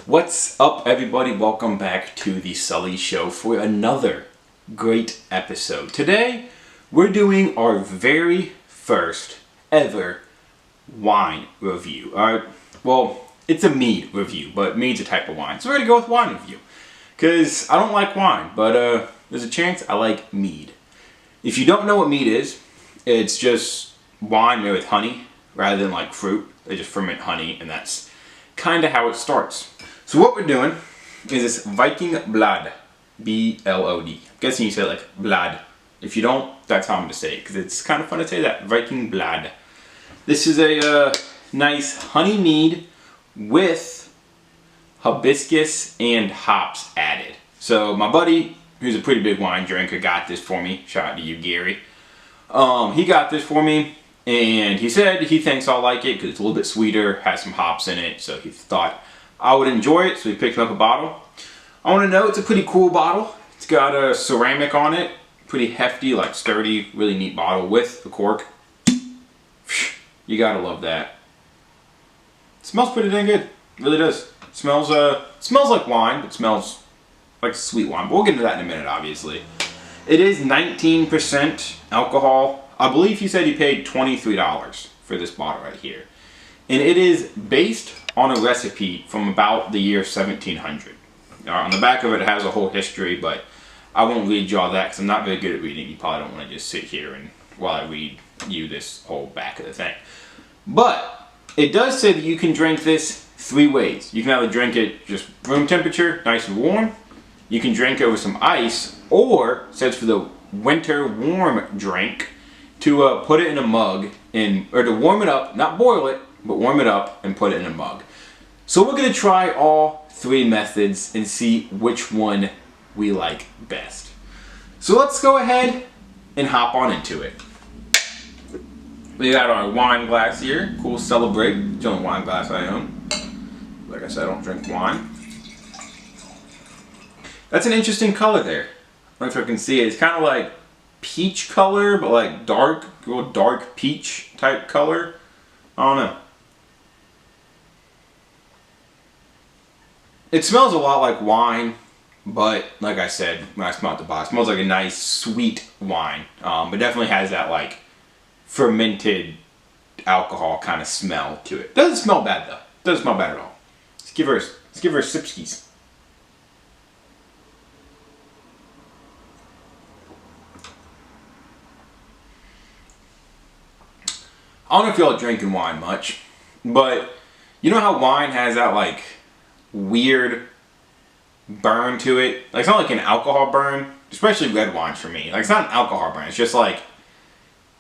What's up, everybody? Welcome back to the Sully Show for another great episode. Today, we're doing our very first ever wine review. Well, it's a mead review, but mead's a type of wine. So we're gonna go with wine review. Because I don't like wine, but there's a chance I like mead. If you don't know what mead is, it's just wine made with honey rather than like fruit. They just ferment honey, and that's kind of how it starts. So what we're doing is this Viking Blod, B-L-O-D. I'm guessing you say it like Blod. If you don't, that's how I'm going to say it, because it's kind of fun to say that, Viking Blod. This is a nice honey mead with hibiscus and hops added. So my buddy, who's a pretty big wine drinker, got this for me. Shout out to you, Gary. He got this for me, and he said he thinks I'll like it because it's a little bit sweeter, has some hops in it, so he thought I would enjoy it, so we picked up a bottle. I want to know it's a pretty cool bottle. It's got a ceramic on it, pretty hefty, like sturdy, really neat bottle with the cork. You gotta love that. It smells pretty dang good, it really does. It smells like wine, but smells like sweet wine. But we'll get into that in a minute, obviously. It is 19% alcohol. I believe he said he paid $23 for this bottle right here, and it is based on a recipe from about the year 1700. On the back of it, it has a whole history, but I won't read you all that because I'm not very good at reading. You probably don't want to just sit here and while I read you this whole back of the thing. But it does say that you can drink this 3 ways. You can either drink it just room temperature, nice and warm. You can drink it with some ice, or it says for the winter warm drink, to put it in a mug or to warm it up, not boil it, but warm it up and put it in a mug. So we're going to try all 3 methods and see which one we like best. So let's go ahead and hop on into it. We got our wine glass here. Cool Celebrate. It's the only wine glass I own. Like I said, I don't drink wine. That's an interesting color there. I don't know if I can see it. It's kind of like peach color, but like dark, real dark peach type color. I don't know. It smells a lot like wine, but like I said, when I smell the bottle, it smells like a nice sweet wine. But definitely has that like fermented alcohol kind of smell to it. Doesn't smell bad though. Doesn't smell bad at all. Let's give her a sipskis. I don't know if y'all are drinking wine much, but you know how wine has that like weird burn to it? Like, it's not like an alcohol burn, especially red wines for me. Like, it's not an alcohol burn. It's just like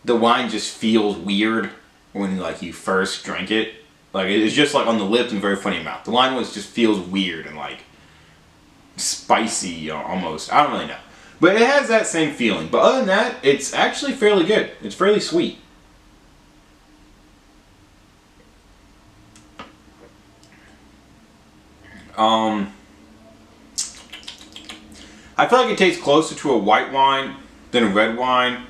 the wine just feels weird when like you first drink it. Like, it's just like on the lips and very funny mouth. The wine just feels weird and like spicy almost. I don't really know, but it has that same feeling. But other than that, it's actually fairly good. It's fairly sweet. I feel like it tastes closer to a white wine than a red wine,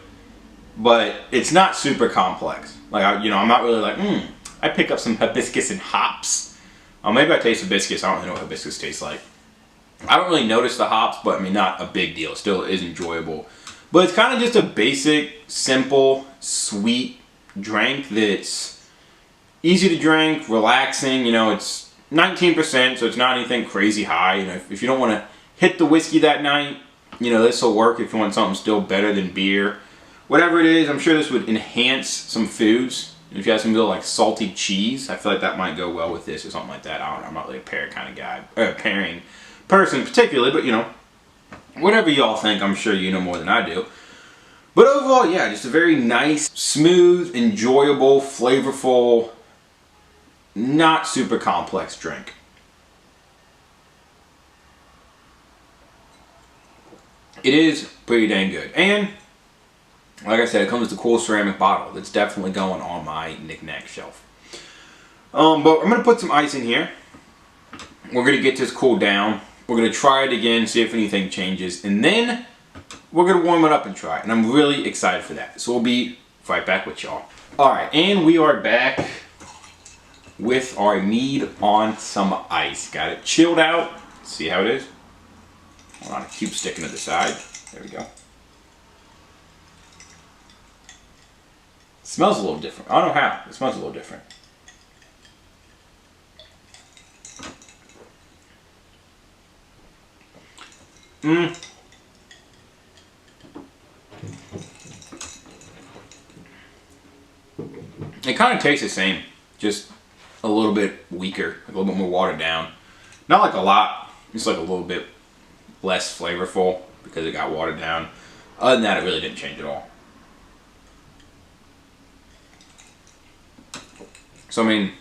but it's not super complex. Like, I'm not really like, I pick up some hibiscus and hops. Maybe I taste hibiscus. I don't really know what hibiscus tastes like. I don't really notice the hops, but I mean, not a big deal. Still is enjoyable. But it's kind of just a basic, simple, sweet drink that's easy to drink, relaxing. It's 19%, so it's not anything crazy high. If you don't want to hit the whiskey that night, this will work if you want something still better than beer. Whatever it is, I'm sure this would enhance some foods. If you have some real like salty cheese, I feel like that might go well with this or something like that. I don't know, I'm not really a pear kind of guy, or a pairing person particularly, but whatever y'all think, I'm sure you know more than I do. But overall, yeah, just a very nice, smooth, enjoyable, flavorful, not super complex drink. It is pretty dang good. And like I said, it comes with a cool ceramic bottle that's definitely going on my knick-knack shelf. But I'm going to put some ice in here. We're going to get this cooled down. We're going to try it again, see if anything changes. And then we're going to warm it up and try it. And I'm really excited for that. So we'll be right back with y'all. Alright, and we are back. with our mead on some ice. Got it chilled out. See how it is? Hold on, it keeps sticking to the side. There we go. It smells a little different. I don't know how. It smells a little different. It kind of tastes the same, just a little bit weaker, a little bit more watered down. Not like a lot, just like a little bit less flavorful because it got watered down. Other than that, it really didn't change at all. So I mean,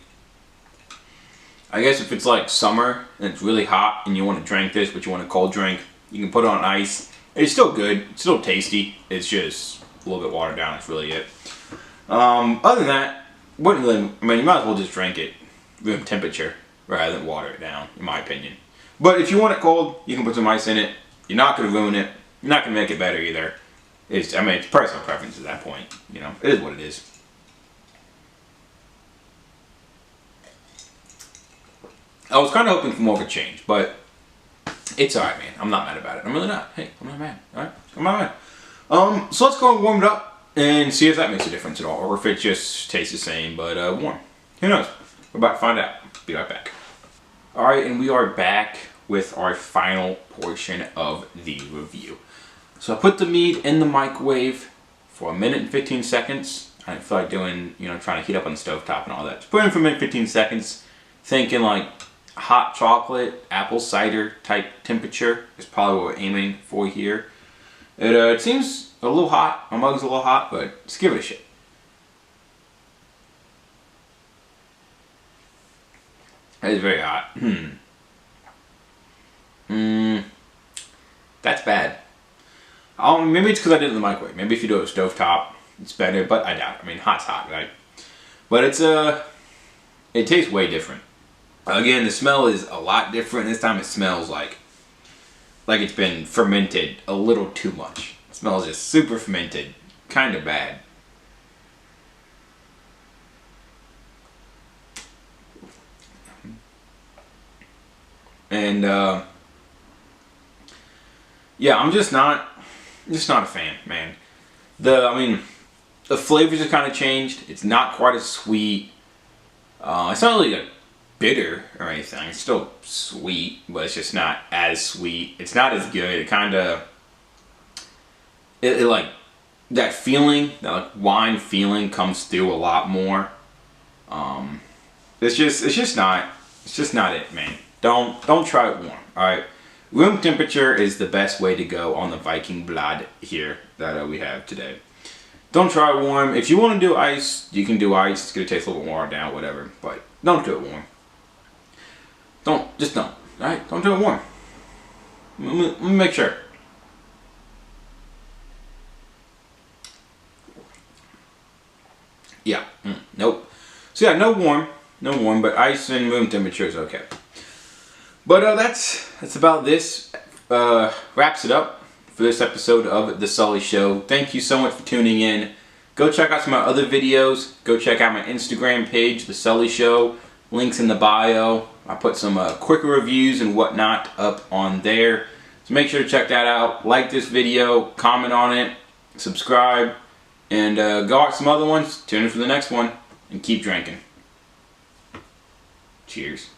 I guess if it's like summer and it's really hot and you want to drink this, but you want a cold drink, you can put it on ice. It's still good, it's still tasty. It's just a little bit watered down. That's really it. Other than that, wouldn't really. I mean, you might as well just drink it room temperature rather than water it down, in my opinion. But if you want it cold, you can put some ice in it. You're not going to ruin it. You're not going to make it better either. It's personal preference at that point. You know, it is what it is. I was kind of hoping for more of a change, but it's alright, man. I'm not mad about it. I'm really not. Hey, I'm not mad. Alright? I'm not mad. So let's go and warm it up and see if that makes a difference at all, or if it just tastes the same, but warm. Who knows? We're about to find out. Be right back. Alright, and we are back with our final portion of the review. So I put the mead in the microwave for 1 minute and 15 seconds. I didn't feel like doing, trying to heat up on the stovetop and all that. Just put it in for 1 minute and 15 seconds, thinking like hot chocolate, apple cider type temperature is probably what we're aiming for here. It seems a little hot. My mug's a little hot, but let's give it a shit. It is very hot. That's bad. Maybe it's because I did it in the microwave. Maybe if you do it with stovetop, it's better, but I doubt it. I mean, hot's hot, right? But it tastes way different. Again, the smell is a lot different. This time it smells like it's been fermented a little too much. It smells just super fermented, kind of bad. And yeah, I'm just not a fan, man. The flavors have kind of changed. It's not quite as sweet. It's not really like bitter or anything. It's still sweet, but it's just not as sweet. It's not as good. It kind of it like that feeling, that like wine feeling comes through a lot more. It's just not it, man. Don't try it warm. All right, room temperature is the best way to go on the Viking Blod here that we have today. Don't try it warm. If you want to do ice, you can do ice. It's gonna taste a little bit more down, whatever. But don't do it warm. Just don't. All right, don't do it warm. Let me make sure. Yeah. Nope. So yeah, no warm, but ice and room temperature is okay. But that's about this. Wraps it up for this episode of The Sully Show. Thank you so much for tuning in. Go check out some of my other videos. Go check out my Instagram page, The Sully Show. Links in the bio. I put some quicker reviews and whatnot up on there. So make sure to check that out. Like this video, comment on it, subscribe, and go out some other ones. Tune in for the next one, and keep drinking. Cheers.